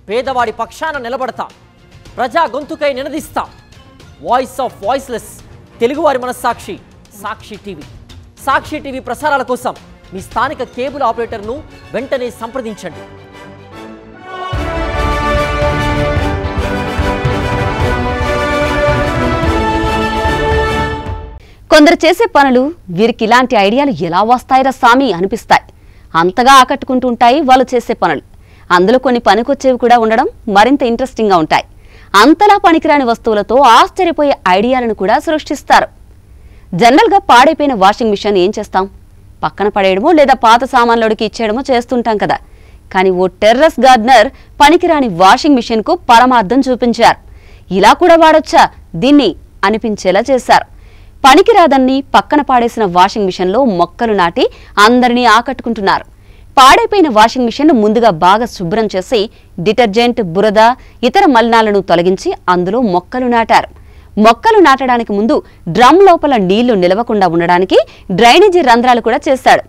పేదవాడి పక్షాన నిలబడతాం, ప్రజా గొంతుకై నినదిస్తాం. వాయిస్ ఆఫ్ వాయిస్లెస్, తెలుగువారి మనస్సాక్షి సాక్షి టీవీ. సాక్షి టీవీ ప్రసారాల కోసం మీ స్థానిక కేబుల్ ఆపరేటర్ను వెంటనే సంప్రదించండి. కొందరు చేసే పనులు వీరికి ఇలాంటి ఐడియాలు ఎలా వస్తాయిరా సామి అనిపిస్తాయి. అంతగా ఆకట్టుకుంటుంటాయి వాళ్ళు చేసే పనులు. అందులో కొన్ని పనికొచ్చేవి కూడా ఉండడం మరింత ఇంట్రెస్టింగ్గా ఉంటాయి. అంతలా పనికిరాని వస్తువులతో ఆశ్చర్యపోయే ఐడియాలను కూడా సృష్టిస్తారు. జనరల్గా పాడైపోయిన వాషింగ్ మిషన్ ఏం చేస్తాం? పక్కన పడేయడమో లేదా పాత సామాన్లోడికి ఇచ్చేయడమో చేస్తుంటాం కదా. కానీ ఓ టెర్రస్ గార్డెనర్ పనికిరాని వాషింగ్ మిషన్కు పరమార్థం చూపించారు. ఇలా కూడా వాడొచ్చా దీన్ని అనిపించేలా చేశారు. పనికిరాదన్ని పక్కన పాడేసిన వాషింగ్ మిషన్లో మొక్కలు నాటి అందరినీ ఆకట్టుకుంటున్నారు. పాడైపోయిన వాషింగ్ మిషన్ ముందుగా బాగా శుభ్రం చేసి డిటర్జెంట్, బురద, ఇతర మలినాలను తొలగించి అందులో మొక్కలు నాటారు. మొక్కలు నాటడానికి ముందు డ్రమ్ లోపల నీళ్లు నిలవకుండా ఉండడానికి డ్రైనేజీ రంధ్రాలు కూడా చేశాడు.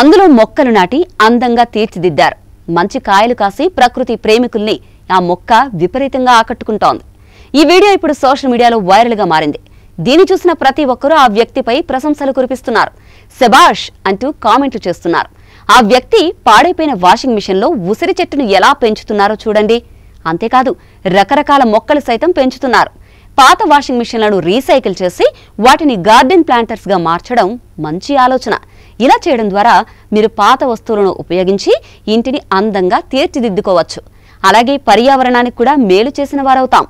అందులో మొక్కలు నాటి అందంగా తీర్చిదిద్దారు. మంచి కాయలు కాసి ప్రకృతి ప్రేమికుల్ని ఆ మొక్క విపరీతంగా ఆకట్టుకుంటోంది. ఈ వీడియో ఇప్పుడు సోషల్ మీడియాలో వైరల్గా మారింది. దీన్ని చూసిన ప్రతి ఒక్కరూ ఆ వ్యక్తిపై ప్రశంసలు కురిపిస్తున్నారు. శబాష్ అంటూ కామెంట్లు చేస్తున్నారు. ఆ వ్యక్తి పాడైపోయిన వాషింగ్ మిషన్లో ఉసిరి చెట్టును ఎలా పెంచుతున్నారో చూడండి. అంతేకాదు రకరకాల మొక్కలు సైతం పెంచుతున్నారు. పాత వాషింగ్ మిషన్లను రీసైకిల్ చేసి వాటిని గార్డెన్ ప్లాంటర్స్గా మార్చడం మంచి ఆలోచన. ఇలా చేయడం ద్వారా మీరు పాత వస్తువులను ఉపయోగించి ఇంటిని అందంగా తీర్చిదిద్దుకోవచ్చు. అలాగే పర్యావరణానికి కూడా మేలు చేసిన వారవుతాం.